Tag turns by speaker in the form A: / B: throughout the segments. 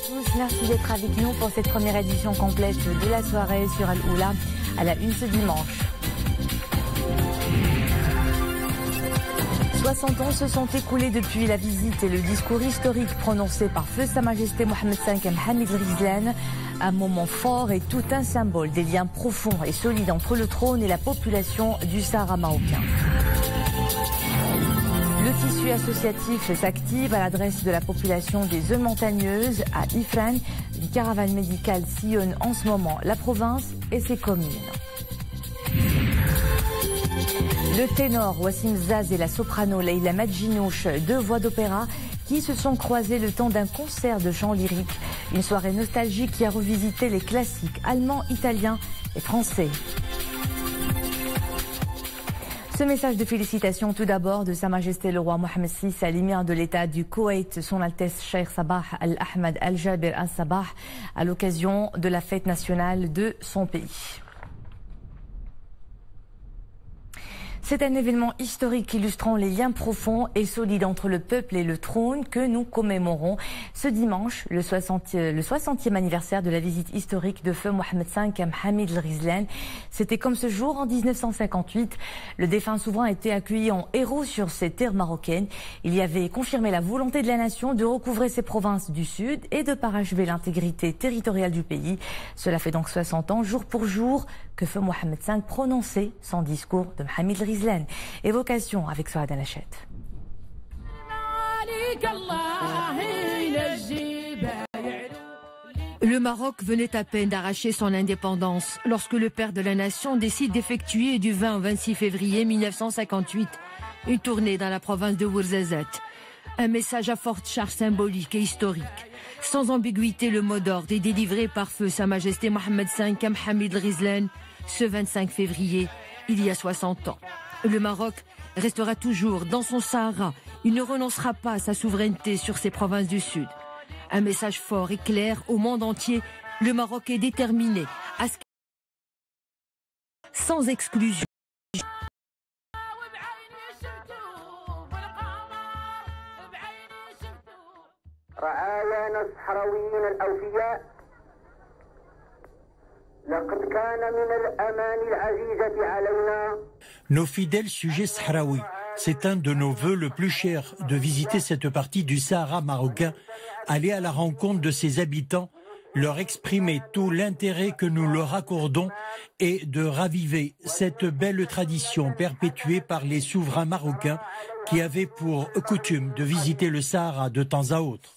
A: tous, merci d'être avec nous pour cette première édition complète de la soirée sur Al-Oula à la une ce dimanche. 60 ans se sont écoulés depuis la visite et le discours historique prononcé par Feu Sa Majesté Mohammed V Mohammed Rizlan. Un moment fort et tout un symbole des liens profonds et solides entre le trône et la population du Sahara marocain. Le tissu associatif s'active à l'adresse de la population des zones montagneuses. À Ifran, une caravane médicale sillonne en ce moment la province et ses communes. Le ténor Wassim Zaz et la soprano Leila Madjinouch, deux voix d'opéra qui se sont croisées le temps d'un concert de chant lyrique. Une soirée nostalgique qui a revisité les classiques allemands, italiens et français. Ce message de félicitations tout d'abord de Sa Majesté le roi Mohammed VI à l'émir de l'État du Koweït, son Altesse Cheikh Sabah Al-Ahmad Al-Jaber Al-Sabah, à l'occasion de la fête nationale de son pays. C'est un événement historique illustrant les liens profonds et solides entre le peuple et le trône que nous commémorons ce dimanche, le 60e anniversaire de la visite historique de Feu Mohammed V Mohammed Rizlan. C'était comme ce jour en 1958. Le défunt souverain était accueilli en héros sur ces terres marocaines. Il y avait confirmé la volonté de la nation de recouvrer ses provinces du sud et de parachever l'intégrité territoriale du pays. Cela fait donc 60 ans, jour pour jour, que Feu Mohammed V prononçait son discours de Mohammed Rizlan. Évocation avec Souad Al-Achet.
B: Le Maroc venait à peine d'arracher son indépendance lorsque le père de la nation décide d'effectuer du 20 au 26 février 1958 une tournée dans la province de Ouarzazate. Un message à forte charge symbolique et historique. Sans ambiguïté, le mot d'ordre est délivré par Feu Sa Majesté Mohammed V Mohammed Rizlan ce 25 février, il y a 60 ans. Le Maroc restera toujours dans son Sahara. Il ne renoncera pas à sa souveraineté sur ses provinces du Sud. Un message fort et clair au monde entier. Le Maroc est déterminé à ce sans exclusion.
C: Nos fidèles sujets sahraouis, c'est un de nos vœux le plus cher de visiter cette partie du Sahara marocain, aller à la rencontre de ses habitants, leur exprimer tout l'intérêt que nous leur accordons et de raviver cette belle tradition perpétuée par les souverains marocains qui avaient pour coutume de visiter le Sahara de temps à autre.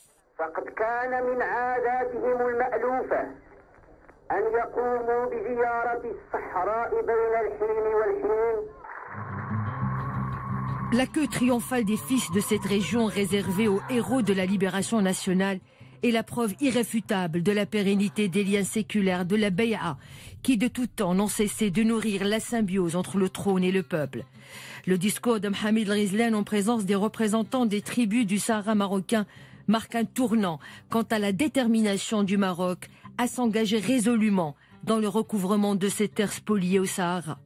B: L'accueil triomphal des fils de cette région réservée aux héros de la libération nationale est la preuve irréfutable de la pérennité des liens séculaires de la Bay'a, qui de tout temps n'ont cessé de nourrir la symbiose entre le trône et le peuple. Le discours de Mohammed Rizlan en présence des représentants des tribus du Sahara marocain marque un tournant quant à la détermination du Maroc à s'engager résolument dans le recouvrement de ces terres spoliées au Sahara.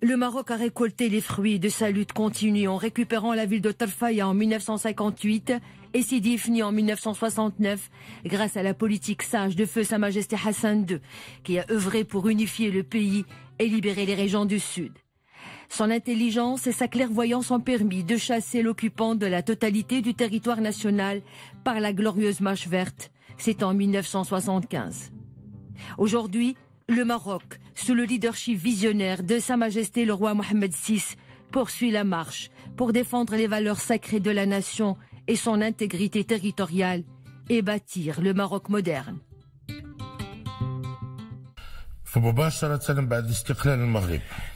B: Le Maroc a récolté les fruits de sa lutte continue en récupérant la ville de Tarfaya en 1958 et Sidi Ifni en 1969 grâce à la politique sage de Feu Sa Majesté Hassan II qui a œuvré pour unifier le pays et libérer les régions du Sud. Son intelligence et sa clairvoyance ont permis de chasser l'occupant de la totalité du territoire national par la glorieuse marche verte. C'est en 1975. Aujourd'hui, le Maroc, sous le leadership visionnaire de Sa Majesté le roi Mohammed VI, poursuit la marche pour défendre les valeurs sacrées de la nation et son intégrité territoriale et bâtir le Maroc moderne.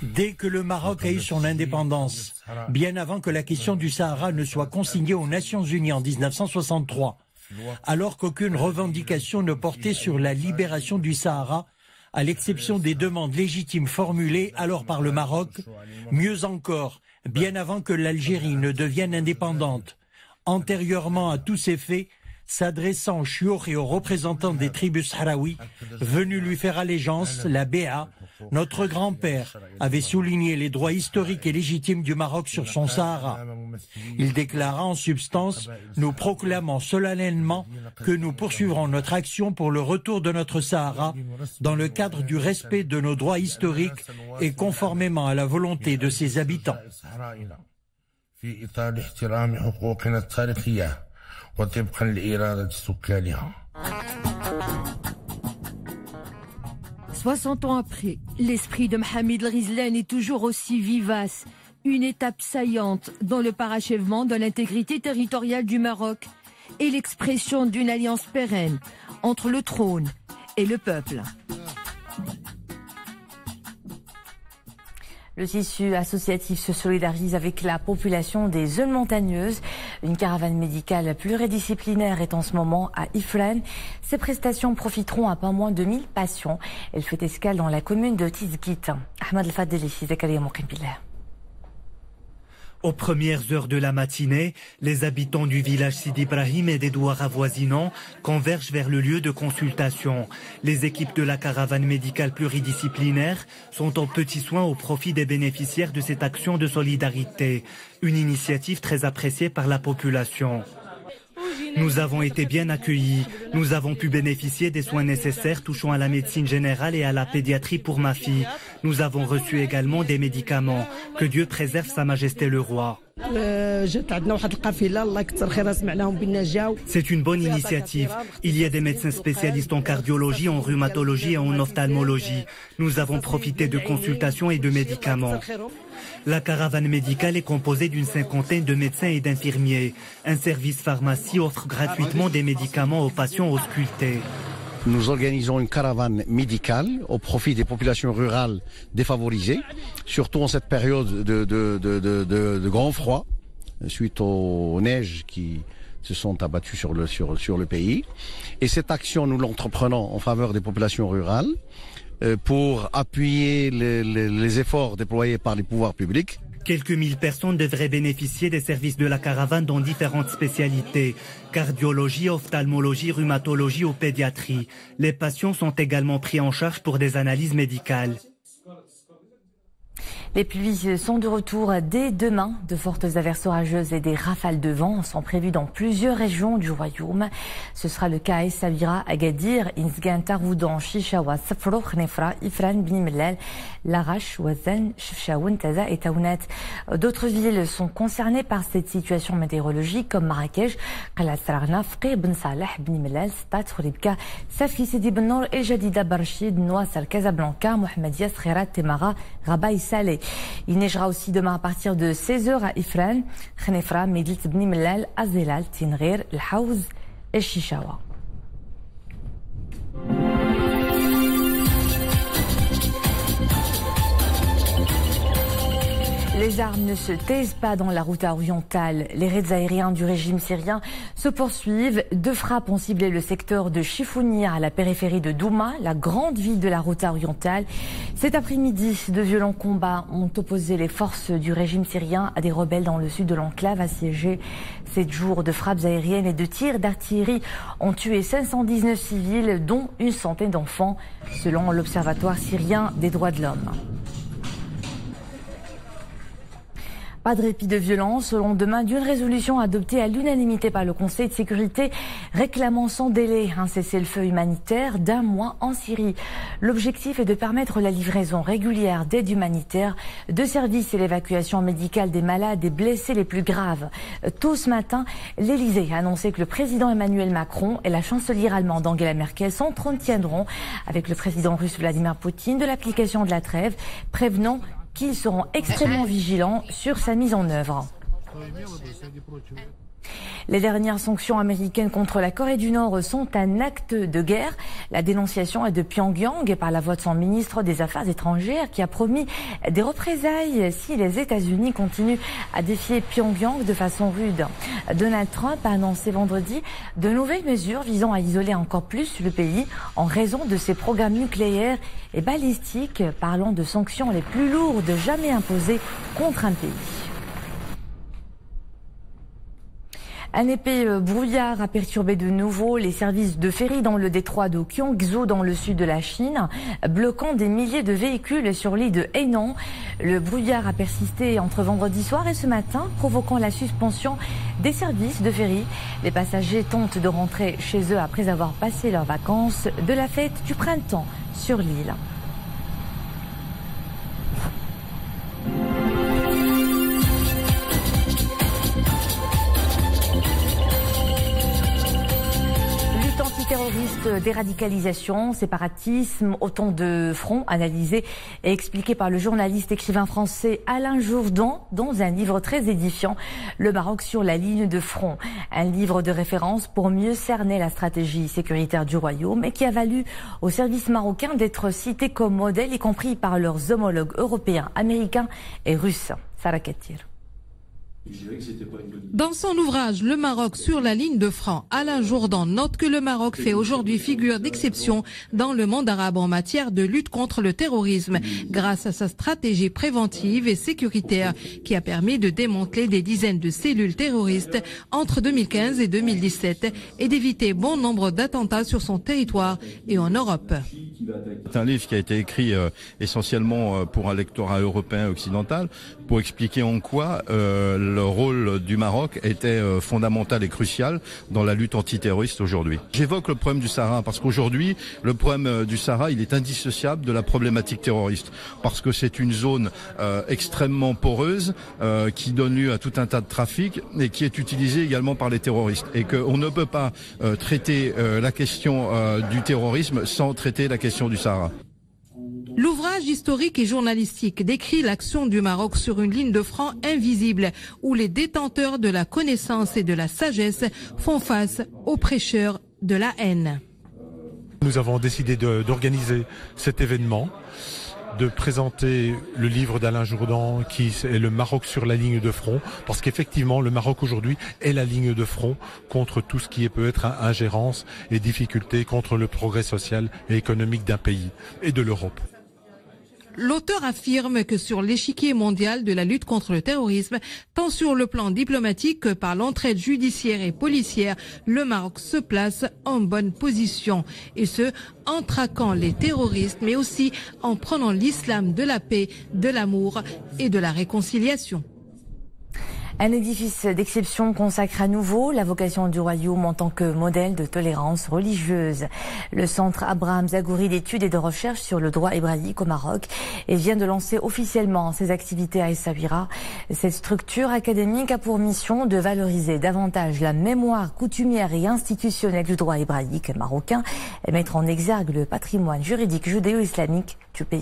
C: Dès que le Maroc a eu son indépendance, bien avant que la question du Sahara ne soit consignée aux Nations Unies en 1963, alors qu'aucune revendication ne portait sur la libération du Sahara, à l'exception des demandes légitimes formulées alors par le Maroc, mieux encore, bien avant que l'Algérie ne devienne indépendante. Antérieurement à tous ces faits, s'adressant aux chiours et aux représentants des tribus sahraouis venus lui faire allégeance, la Béa, notre grand-père avait souligné les droits historiques et légitimes du Maroc sur son Sahara. Il déclara en substance: nous proclamons solennellement que nous poursuivrons notre action pour le retour de notre Sahara dans le cadre du respect de nos droits historiques et conformément à la volonté de ses habitants.
B: 60 ans après, l'esprit de Mohamed El-Ghizlane est toujours aussi vivace. Une étape saillante dans le parachèvement de l'intégrité territoriale du Maroc et l'expression d'une alliance pérenne entre le trône et le peuple.
A: Le tissu associatif se solidarise avec la population des zones montagneuses. Une caravane médicale pluridisciplinaire est en ce moment à Ifrane. Ces prestations profiteront à pas moins de 1000 patients. Elle fait escale dans la commune de Tizkit. Ahmed El-Fadeli, Zakaria Moukimpillah.
D: Aux premières heures de la matinée, les habitants du village Sidi Ibrahim et des douars avoisinants convergent vers le lieu de consultation. Les équipes de la caravane médicale pluridisciplinaire sont en petits soins au profit des bénéficiaires de cette action de solidarité. Une initiative très appréciée par la population. Nous avons été bien accueillis. Nous avons pu bénéficier des soins nécessaires touchant à la médecine générale et à la pédiatrie pour ma fille. Nous avons reçu également des médicaments. Que Dieu préserve Sa Majesté le Roi. C'est une bonne initiative. Il y a des médecins spécialistes en cardiologie, en rhumatologie et en ophtalmologie. Nous avons profité de consultations et de médicaments. La caravane médicale est composée d'une 50aine de médecins et d'infirmiers. Un service pharmacie offre gratuitement des médicaments aux patients auscultés.
E: Nous organisons une caravane médicale au profit des populations rurales défavorisées, surtout en cette période de grand froid, suite aux neiges qui se sont abattues sur le pays. Et cette action, nous l'entreprenons en faveur des populations rurales pour appuyer les efforts déployés par les pouvoirs publics.
D: Quelques 1000 personnes devraient bénéficier des services de la caravane dans différentes spécialités. Cardiologie, ophtalmologie, rhumatologie ou pédiatrie. Les patients sont également pris en charge pour des analyses médicales.
A: Les pluies sont de retour dès demain. De fortes averses orageuses et des rafales de vent sont prévues dans plusieurs régions du royaume. Ce sera le cas à Essaouira, Agadir, Inzgan, Taroudan, Chichawa, Safro, Khnefra, Ifrane, Bni Mellal, Larache, Ouazan, Chefchaouen, Taza et Taounat. D'autres villes sont concernées par cette situation météorologique comme Marrakech, Qalat Saragna, Fqih, Ben Saleh, Bni Mellal, Stat, Khouribka, Safi, Sidi Ben Nour et Jadida Barchid, Nouassar, Casablanca, Mohamedia, Khirat, Temara, Rabat et Saleh. Il neigera aussi demain à partir de 16h à Ifrane, Khnefra, Medilt, Bni Mellal, Azelal, Tinrir, El Haouz et Chichawa. Les armes ne se taisent pas dans la route orientale. Les raids aériens du régime syrien se poursuivent. 2 frappes ont ciblé le secteur de Chifounir à la périphérie de Douma, la grande ville de la route orientale. Cet après-midi, de violents combats ont opposé les forces du régime syrien à des rebelles dans le sud de l'enclave assiégée. 7 jours de frappes aériennes et de tirs d'artillerie ont tué 519 civils, dont une centaine d'enfants, selon l'Observatoire syrien des droits de l'homme. Pas de répit de violence au lendemain d'une résolution adoptée à l'unanimité par le Conseil de sécurité réclamant sans délai un cessez-le-feu humanitaire d'1 mois en Syrie. L'objectif est de permettre la livraison régulière d'aide humanitaire, de services et l'évacuation médicale des malades et blessés les plus graves. Tôt ce matin, l'Elysée a annoncé que le président Emmanuel Macron et la chancelière allemande Angela Merkel s'entretiendront avec le président russe Vladimir Poutine de l'application de la trêve, prévenant qu'ils seront extrêmement vigilants sur sa mise en œuvre. Les dernières sanctions américaines contre la Corée du Nord sont un acte de guerre. La dénonciation est de Pyongyang par la voix de son ministre des Affaires étrangères qui a promis des représailles si les États-Unis continuent à défier Pyongyang de façon rude. Donald Trump a annoncé vendredi de nouvelles mesures visant à isoler encore plus le pays en raison de ses programmes nucléaires et balistiques, parlant de sanctions les plus lourdes jamais imposées contre un pays. Un épais brouillard a perturbé de nouveau les services de ferry dans le détroit de Guangzhou dans le sud de la Chine, bloquant des milliers de véhicules sur l'île de Hainan. Le brouillard a persisté entre vendredi soir et ce matin, provoquant la suspension des services de ferry. Les passagers tentent de rentrer chez eux après avoir passé leurs vacances de la fête du printemps sur l'île. Terroristes, déradicalisation, séparatisme, autant de fronts analysés et expliqués par le journaliste écrivain français Alain Jourdan dans un livre très édifiant, Le Maroc sur la ligne de front. Un livre de référence pour mieux cerner la stratégie sécuritaire du royaume et qui a valu aux services marocains d'être cités comme modèle, y compris par leurs homologues européens, américains et russes. Sarah Katir.
F: Dans son ouvrage Le Maroc sur la ligne de front, Alain Jourdan note que le Maroc fait aujourd'hui figure d'exception dans le monde arabe en matière de lutte contre le terrorisme, grâce à sa stratégie préventive et sécuritaire qui a permis de démanteler des dizaines de cellules terroristes entre 2015 et 2017 et d'éviter bon nombre d'attentats sur son territoire et en Europe.
G: C'est un livre qui a été écrit essentiellement pour un lectorat européen occidental pour expliquer en quoi le rôle du Maroc était fondamental et crucial dans la lutte antiterroriste aujourd'hui. J'évoque le problème du Sahara parce qu'aujourd'hui, le problème du Sahara, il est indissociable de la problématique terroriste parce que c'est une zone extrêmement poreuse qui donne lieu à tout un tas de trafics et qui est utilisée également par les terroristes et qu'on ne peut pas traiter la question du terrorisme sans traiter la question du Sahara.
F: L'ouvrage historique et journalistique décrit l'action du Maroc sur une ligne de front invisible où les détenteurs de la connaissance et de la sagesse font face aux prêcheurs de la haine.
H: Nous avons décidé d'organiser cet événement, de présenter le livre d'Alain Jourdan qui est Le Maroc sur la ligne de front, parce qu'effectivement le Maroc aujourd'hui est la ligne de front contre tout ce qui peut être ingérence et difficulté contre le progrès social et économique d'un pays et de l'Europe.
F: L'auteur affirme que sur l'échiquier mondial de la lutte contre le terrorisme, tant sur le plan diplomatique que par l'entraide judiciaire et policière, le Maroc se place en bonne position. Et ce, en traquant les terroristes, mais aussi en prenant l'islam de la paix, de l'amour et de la réconciliation.
A: Un édifice d'exception consacre à nouveau la vocation du royaume en tant que modèle de tolérance religieuse. Le centre Abraham Zagouri d'études et de recherche sur le droit hébraïque au Maroc et vient de lancer officiellement ses activités à Essaouira. Cette structure académique a pour mission de valoriser davantage la mémoire coutumière et institutionnelle du droit hébraïque marocain et mettre en exergue le patrimoine juridique judéo-islamique du pays.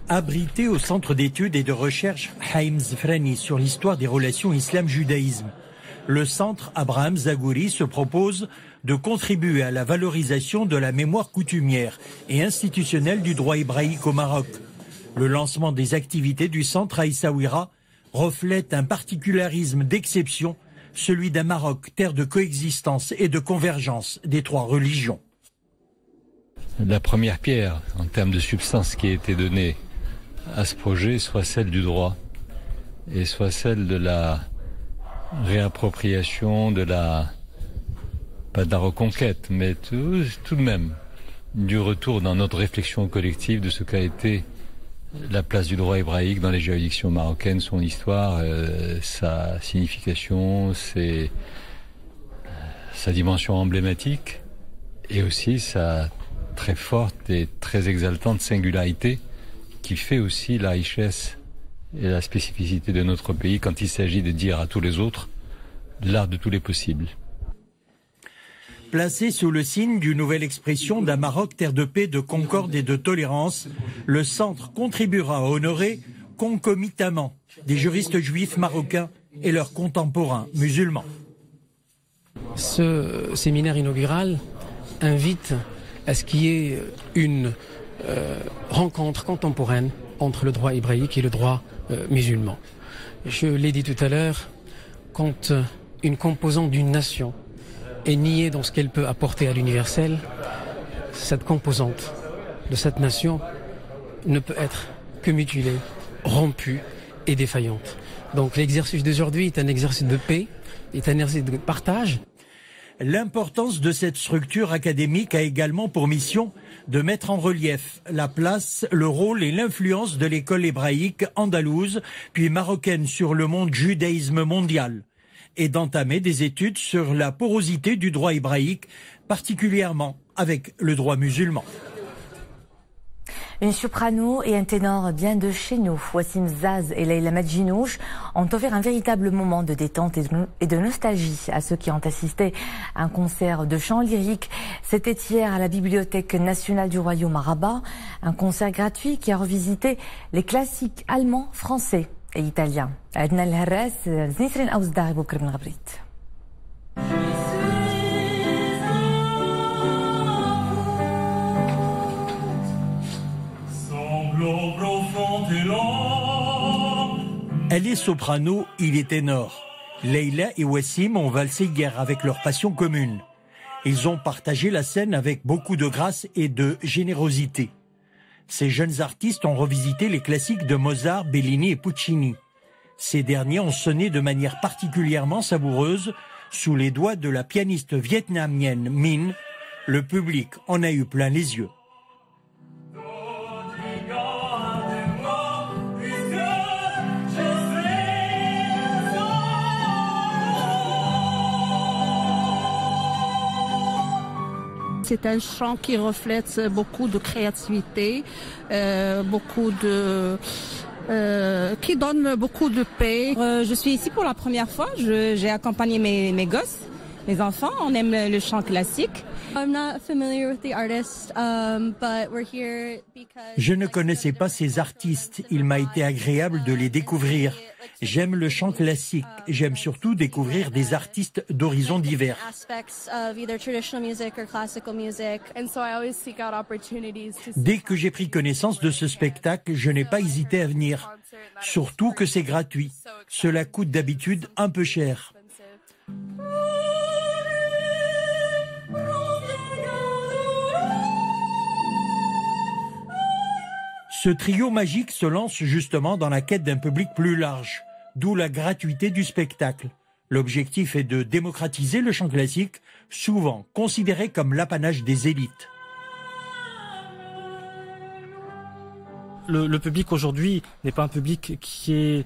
C: Abrité au centre d'études et de recherche Haïm Zfrani sur l'histoire des relations islam-judaïsme, le centre Abraham Zagouri se propose de contribuer à la valorisation de la mémoire coutumière et institutionnelle du droit hébraïque au Maroc. Le lancement des activités du centre à Essaouira reflète un particularisme d'exception, celui d'un Maroc, terre de coexistence et de convergence des trois religions.
I: La première pierre en termes de substance qui a été donnée à ce projet soit celle du droit et soit celle de la réappropriation, pas de la reconquête, mais tout de même du retour dans notre réflexion collective de ce qu'a été la place du droit hébraïque dans les juridictions marocaines, son histoire, sa signification, sa dimension emblématique et aussi sa très forte et très exaltante singularité qui fait aussi la richesse et la spécificité de notre pays quand il s'agit de dire à tous les autres l'art de tous les possibles.
C: Placé sous le signe d'une nouvelle expression d'un Maroc terre de paix, de concorde et de tolérance, le centre contribuera à honorer concomitamment des juristes juifs marocains et leurs contemporains musulmans.
J: Ce séminaire inaugural invite à ce qu'il y ait une rencontre contemporaine entre le droit hébraïque et le droit musulman. Je l'ai dit tout à l'heure, quand une composante d'une nation est niée dans ce qu'elle peut apporter à l'universel, cette composante de cette nation ne peut être que mutilée, rompue et défaillante. Donc l'exercice d'aujourd'hui est un exercice de paix, est un exercice de partage.
C: L'importance de cette structure académique a également pour mission de mettre en relief la place, le rôle et l'influence de l'école hébraïque andalouse, puis marocaine sur le monde judaïsme mondial, et d'entamer des études sur la porosité du droit hébraïque, particulièrement avec le droit musulman.
A: Une soprano et un ténor bien de chez nous, Wassim Zaz et Leila Madjinouch, ont offert un véritable moment de détente et de nostalgie à ceux qui ont assisté à un concert de chant lyrique. C'était hier à la Bibliothèque nationale du Royaume à Rabat, un concert gratuit qui a revisité les classiques allemands, français et italiens. Adna Al-Harras, Znisrin Aouzdar et Boukr Ben Gabrit.
C: Elle est soprano, il est ténor. Leila et Wassim ont valsé hier avec leur passion commune. Ils ont partagé la scène avec beaucoup de grâce et de générosité. Ces jeunes artistes ont revisité les classiques de Mozart, Bellini et Puccini. Ces derniers ont sonné de manière particulièrement savoureuse sous les doigts de la pianiste vietnamienne Min. Le public en a eu plein les yeux.
K: C'est un chant qui reflète beaucoup de créativité, qui donne beaucoup de paix.
L: Je suis ici pour la première fois. J'ai accompagné mes gosses, mes enfants. On aime le chant classique.
C: Je ne connaissais pas ces artistes. Il m'a été agréable de les découvrir. J'aime le chant classique. J'aime surtout découvrir des artistes d'horizons divers. Dès que j'ai pris connaissance de ce spectacle, je n'ai pas hésité à venir. Surtout que c'est gratuit. Cela coûte d'habitude un peu cher. Ce trio magique se lance justement dans la quête d'un public plus large, d'où la gratuité du spectacle. L'objectif est de démocratiser le chant classique, souvent considéré comme l'apanage des élites.
M: Le public aujourd'hui n'est pas un public qui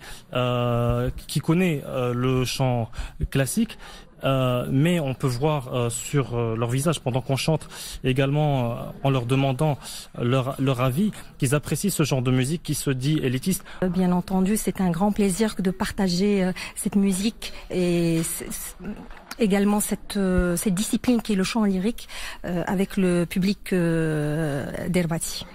M: connaît le chant classique. Mais on peut voir sur leur visage pendant qu'on chante également en leur demandant leur avis qu'ils apprécient ce genre de musique qui se dit élitiste.
N: Bien entendu, c'est un grand plaisir de partager cette musique et également cette discipline qui est le chant lyrique avec le public d'Herbati.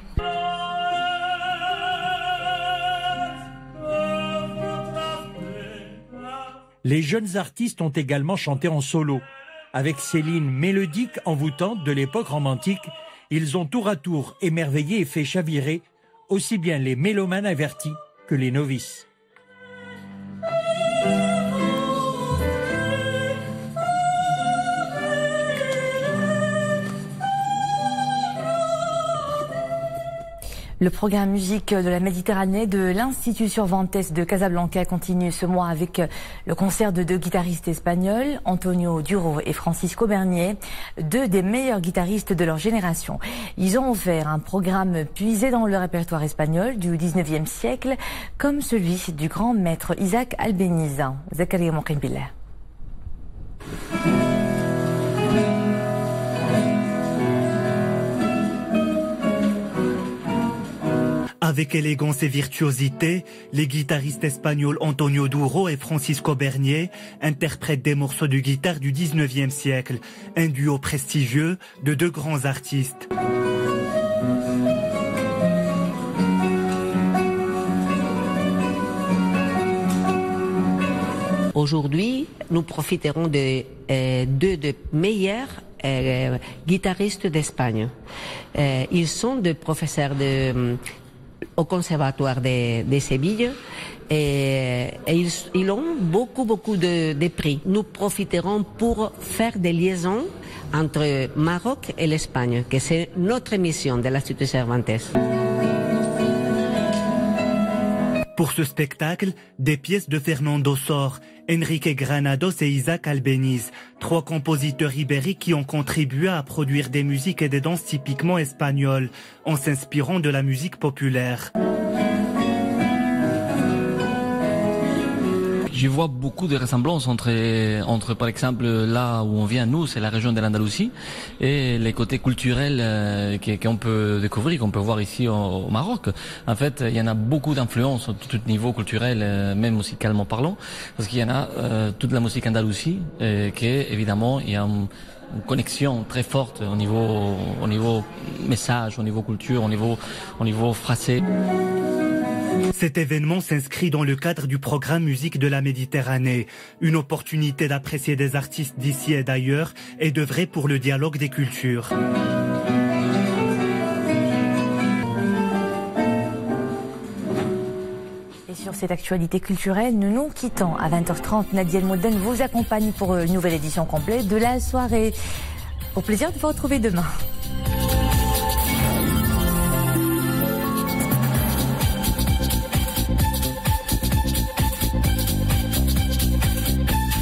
C: Les jeunes artistes ont également chanté en solo. Avec ces lignes mélodiques envoûtantes de l'époque romantique, ils ont tour à tour émerveillé et fait chavirer aussi bien les mélomanes avertis que les novices.
A: Le programme musique de la Méditerranée de l'Institut Cervantes de Casablanca continue ce mois avec le concert de deux guitaristes espagnols, Antonio Duro et Francisco Bernier, deux des meilleurs guitaristes de leur génération. Ils ont offert un programme puisé dans le répertoire espagnol du 19e siècle, comme celui du grand maître Isaac Albéniz. Zakaria Moukimbillah.
D: Avec élégance et virtuosité, les guitaristes espagnols Antonio Duro et Francisco Bernier interprètent des morceaux de guitare du 19e siècle, un duo prestigieux de deux grands artistes.
O: Aujourd'hui, nous profiterons de deux des meilleurs guitaristes d'Espagne. Ils sont des professeurs au Conservatoire de Séville et ils ont beaucoup de prix. Nous profiterons pour faire des liaisons entre Maroc et l'Espagne, que c'est notre mission de l'Institut Cervantes.
D: Pour ce spectacle, des pièces de Fernando Sor, Enrique Granados et Isaac Albéniz, 3 compositeurs ibériques qui ont contribué à produire des musiques et des danses typiquement espagnoles, en s'inspirant de la musique populaire.
P: Je vois beaucoup de ressemblances entre par exemple, là où on vient, nous, c'est la région de l'Andalousie, et les côtés culturels qu'on peut découvrir, qu'on peut voir ici au Maroc. En fait, il y en a beaucoup d'influences à tout niveau culturel, même musicalement parlant, parce qu'il y en a toute la musique andalousie, qui est évidemment, il y a une connexion très forte au niveau message, au niveau culture, au niveau phrasé.
D: Cet événement s'inscrit dans le cadre du programme Musique de la Méditerranée, une opportunité d'apprécier des artistes d'ici et d'ailleurs et d'œuvrer pour le dialogue des cultures.
A: Et sur cette actualité culturelle, nous nous quittons à 20h30. Nadia El Mouden vous accompagne pour une nouvelle édition complète de la soirée. Au plaisir de vous retrouver demain.